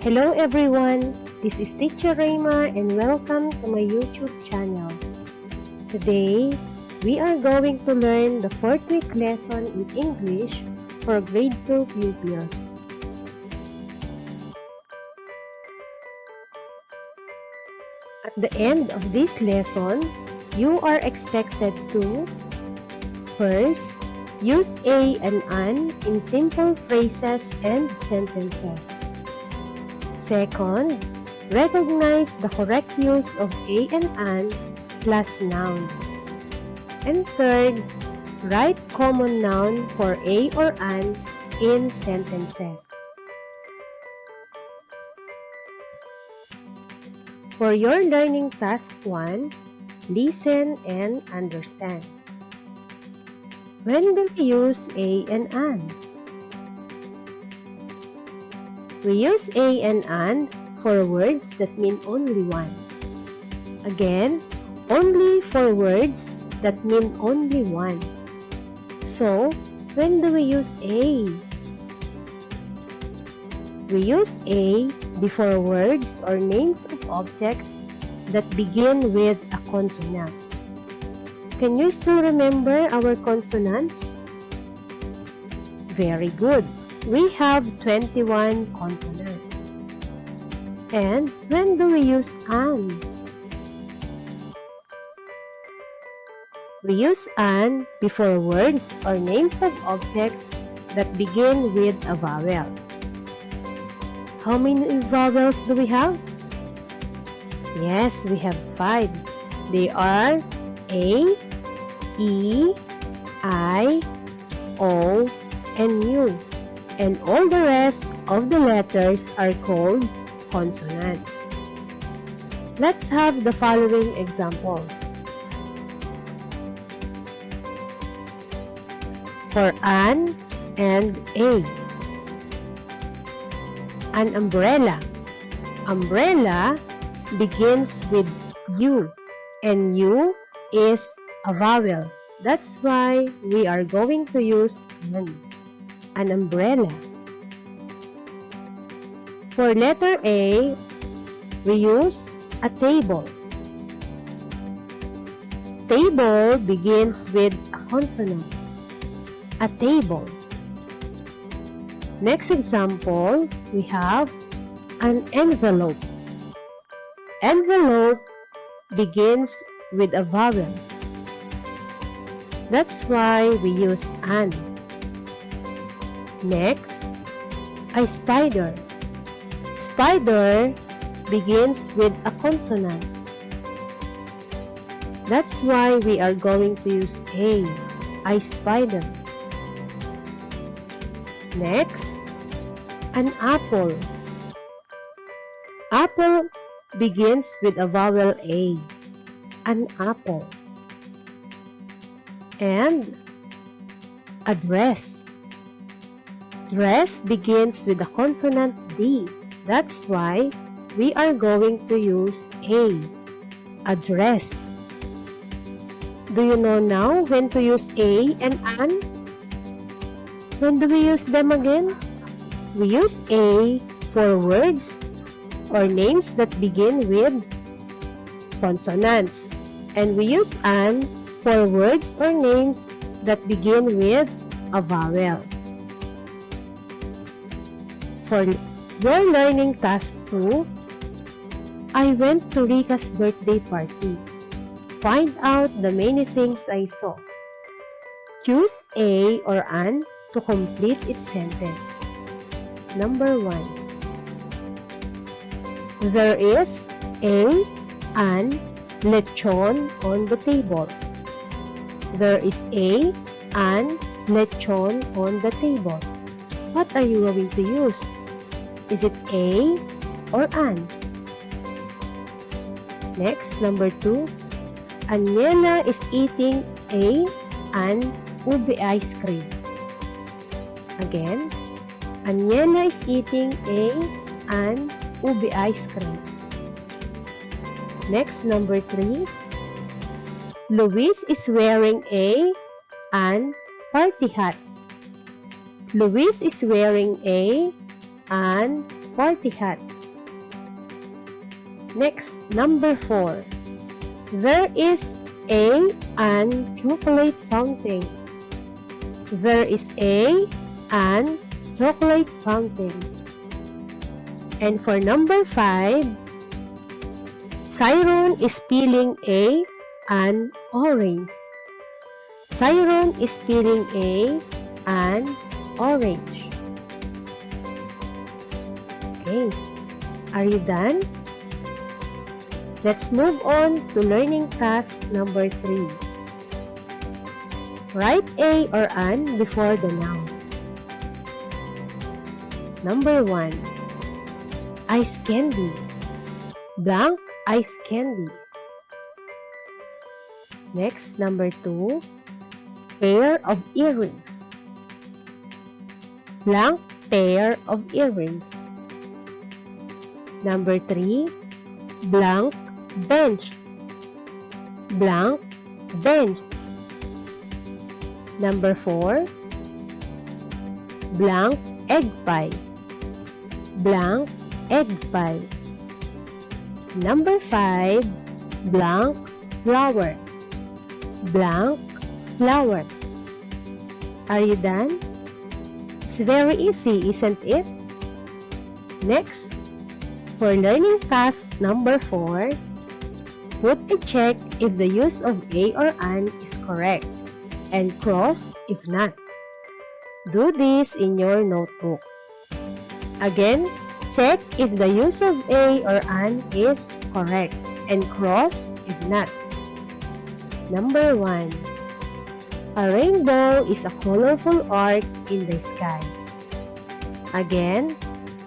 Hello everyone, this is Teacher Rayma and welcome to my YouTube channel. Today, we are going to learn the 4th week lesson in English for grade 2 pupils. At the end of this lesson, you are expected to first, use a and an in simple phrases and sentences. Second, recognize the correct use of a and an plus noun. And third, write common noun for a or an in sentences. For your learning task 1, listen and understand. When do we use a and an? We use a and an for words that mean only one. Again, only for words that mean only one. So, when do we use a? We use a before words or names of objects that begin with a consonant. Can you still remember our consonants? Very good. We have 21 consonants. And when do we use an? We use an before words or names of objects that begin with a vowel. How many vowels do we have? Yes, we have 5. They are A, E, I, O, and U. And all the rest of the letters are called consonants. Let's have the following examples. For an and a. An umbrella. Umbrella begins with U, and U is a vowel. That's why we are going to use an umbrella. For letter A, we use a table. Table begins with a consonant. A table. Next example, we have an envelope. Envelope begins with a vowel. That's why we use an. Next, a spider. Spider begins with a consonant. That's why we are going to use a spider. Next, an apple. Apple begins with a vowel A. An apple. And a dress. Dress begins with a consonant D. That's why we are going to use a dress. Do you know now when to use a and an? When do we use them again? We use a for words or names that begin with consonants. And we use an for words or names that begin with a vowel. For your learning task 2, I went to Rika's birthday party. Find out the many things I saw. Choose a or an to complete its sentence. Number 1. There is an lechon on the table. There is an lechon on the table. What are you going to use? Is it a or an? Next, number 2. Aniela is eating an ube ice cream. Again, Aniela is eating an ube ice cream. Next, number 3. Luis is wearing an party hat. Luis is wearing an party hat. Next, number 4. There is an chocolate fountain. There is an chocolate fountain. And for number 5, Siron is peeling an orange. Siron is peeling an orange. Okay, are you done? Let's move on to learning task number 3. Write a or an before the nouns. Number 1. Ice candy. Blank ice candy. Next, number 2. Pair of earrings. Blank pair of earrings. Number 3. Blank bench. Blank bench. Number 4. Blank egg pie. Blank egg pie. Number 5. Blank flower. Blank flower. Are you done? It's very easy, isn't it? Next, for learning task number 4, put a check if the use of a or an is correct and cross if not. Do this in your notebook. Again, check if the use of a or an is correct and cross if not. Number 1. A rainbow is a colorful arc in the sky. Again,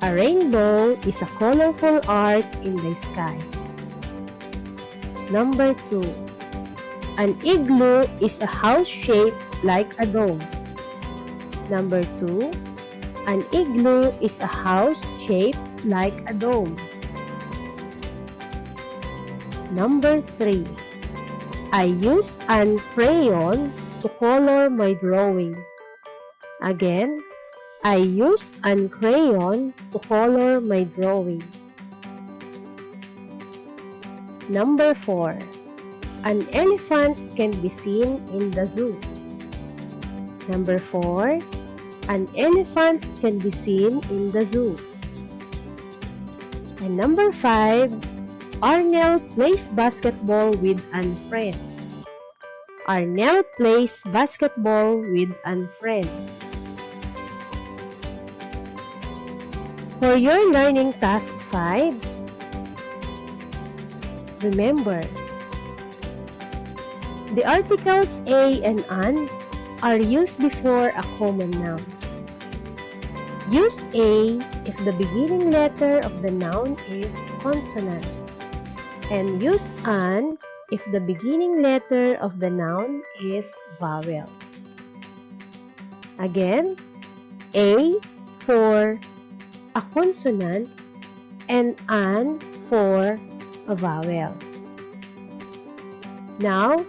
a rainbow is a colorful arc in the sky. Number 2. An igloo is a house shaped like a dome. Number 2. An igloo is a house shaped like a dome. Number 3. I use an crayon to color my drawing. Again, I use an crayon to color my drawing. Number 4. An elephant can be seen in the zoo. Number 4. An elephant can be seen in the zoo. And number 5. Arnel plays basketball with an friend. Arnel plays basketball with an friend. For your learning task 5, remember, the articles a and an are used before a common noun. Use a if the beginning letter of the noun is consonant, and use an if the beginning letter of the noun is vowel. Again, a for a consonant and an for a vowel. Now,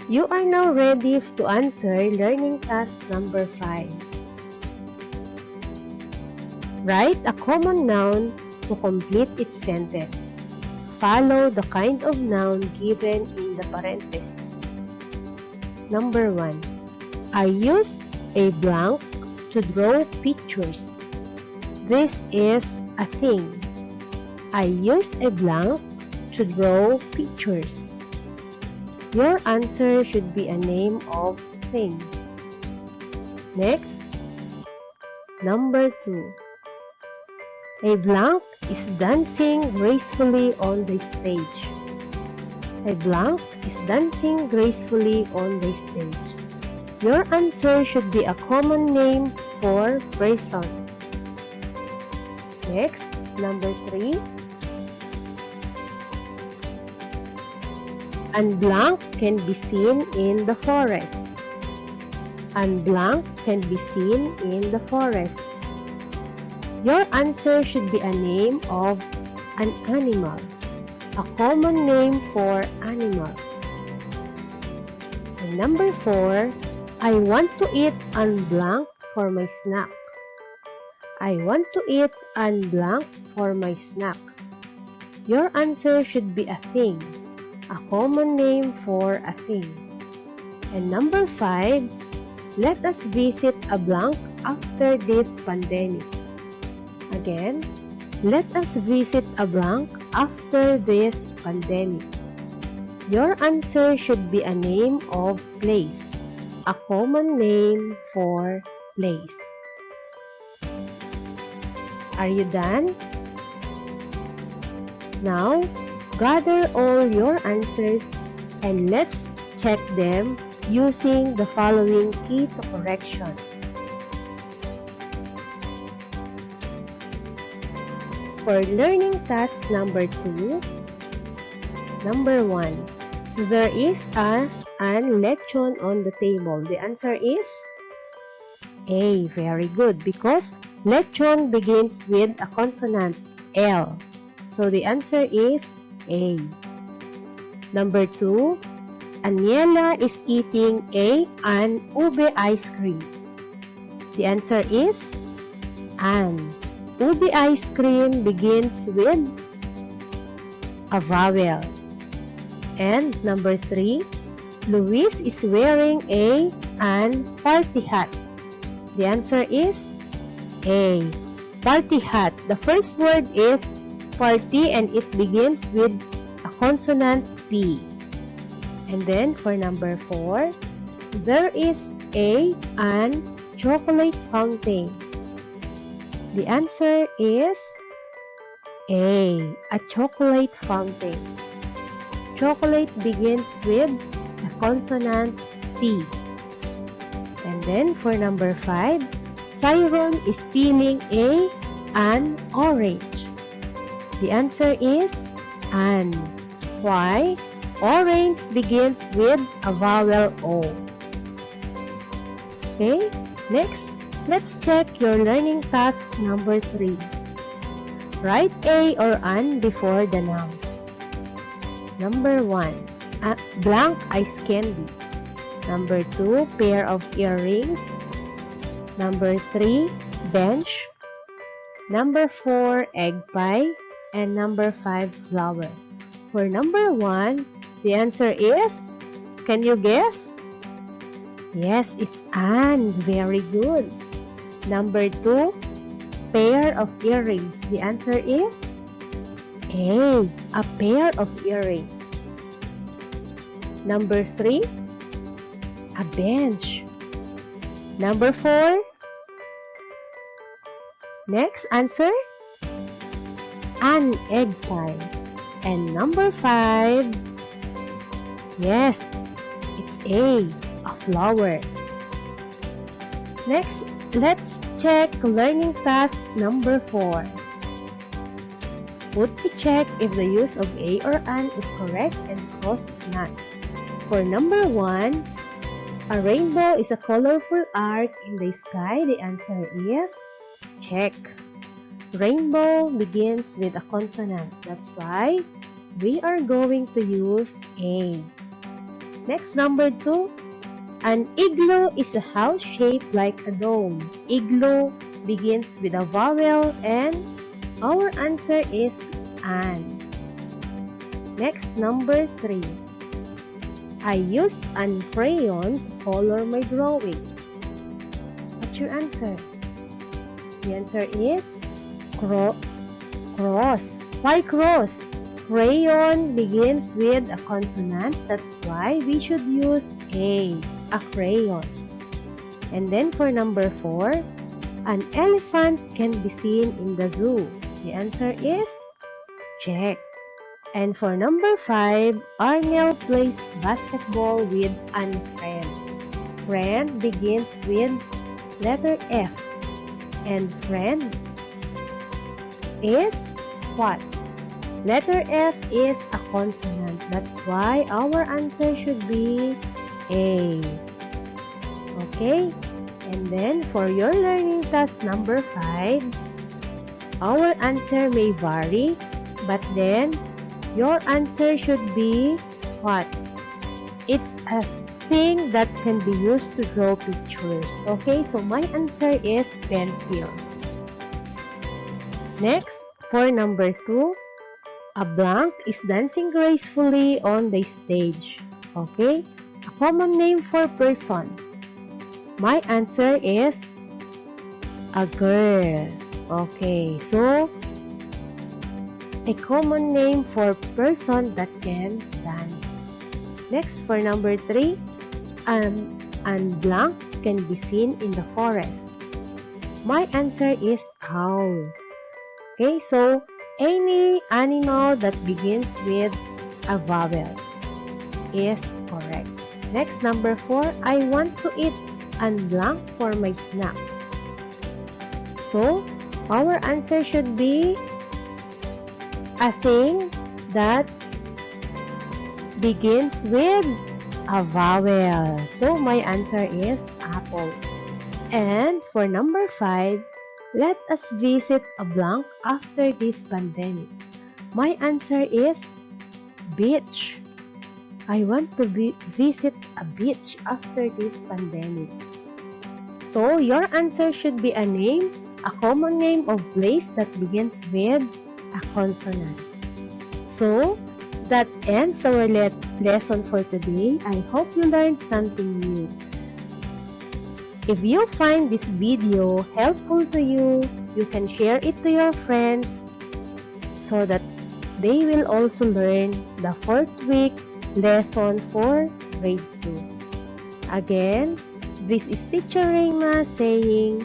you are now ready to answer learning task number 5. Write a common noun to complete its sentence. Follow the kind of noun given in the parentheses. Number 1. I use a blank to draw pictures. This is a thing. I use a blank to draw pictures. Your answer should be a name of thing. Next, number 2. A blank is dancing gracefully on the stage. A blank is dancing gracefully on the stage. Your answer should be a common name for person. Next, number 3. An blank can be seen in the forest. An blank can be seen in the forest. Your answer should be a name of an animal, a common name for animal. And number 4, I want to eat an blank for my snack. I want to eat an blank for my snack. Your answer should be a thing, a common name for a thing. And number 5, let us visit a blank after this pandemic. Again, let us visit a blank after this pandemic. Your answer should be a name of place, a common name for place. Are you done? Now, gather all your answers and let's check them using the following key to correction. For learning task number 2, number 1, there is an lechon on the table. The answer is A. Very good, because lechon begins with a consonant L. So the answer is A. Number 2, Aniela is eating an ube ice cream. The answer is an. Ube ice cream begins with a vowel. And number 3, Luis is wearing an party hat. The answer is A. Party hat. The first word is party and it begins with a consonant P. And then for number 4, there is an chocolate fountain. The answer is A. A chocolate fountain. Chocolate begins with the consonant C. And then for number 5, Siron is peeling an orange. The answer is an. Why? Orange begins with a vowel O. Okay, next, let's check your learning task number 3. Write a or an before the nouns. Number 1, blank ice candy. Number 2, pair of earrings. Number 3, bench. Number 4, egg pie. And number 5, flower. For number 1, the answer is, can you guess? Yes, it's an. Very good. Number 2, pair of earrings. The answer is a pair of earrings. Number 3, a bench. Number 4, next answer, an egg pie. And number 5, yes, it's a flower. Next, let's check learning task number 4. Put to check if the use of a or an is correct and cross not. For number 1, a rainbow is a colorful arc in the sky. The answer is check. Rainbow begins with a consonant. That's why we are going to use A. Next, number 2, an igloo is a house shaped like a dome. Igloo begins with a vowel and our answer is an. Next, number 3. I use an crayon to color my drawing. What's your answer? The answer is cross. Why cross? Crayon begins with a consonant. That's why we should use a crayon. And then for number 4, an elephant can be seen in the zoo. The answer is check. And for number 5, Arnel plays basketball with an friend. Friend begins with letter F. And friend is what? Letter F is a consonant. That's why our answer should be A. Okay? And then for your learning task number 5, our answer may vary, but then your answer should be what? It's a thing that can be used to draw pictures. Okay, so my answer is pencil. Next, for number 2, A blank is dancing gracefully on the stage. Okay? A common name for person. My answer is a girl. Okay, so a common name for person that can dance. Next, for number 3, and blank can be seen in the forest. My answer is owl. Okay, so any animal that begins with a vowel is correct. Next, number 4, I want to eat and blank for my snack. So, our answer should be a thing that begins with a vowel. So, my answer is apple. And for number 5, let us visit a blank after this pandemic. My answer is beach. I want to visit a beach after this pandemic. So, your answer should be a name, a common name of place that begins with a consonant. So, that ends our lesson for today. I hope you learned something new. If you find this video helpful to you, you can share it to your friends so that they will also learn the 4th week lesson for grade 2. Again, this is Teacher Reina saying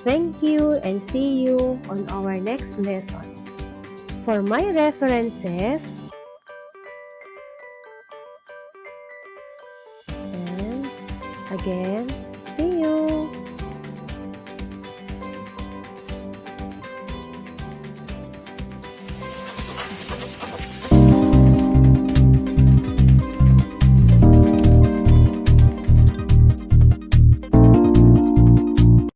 thank you and see you on our next lesson. For my references, and again, see you!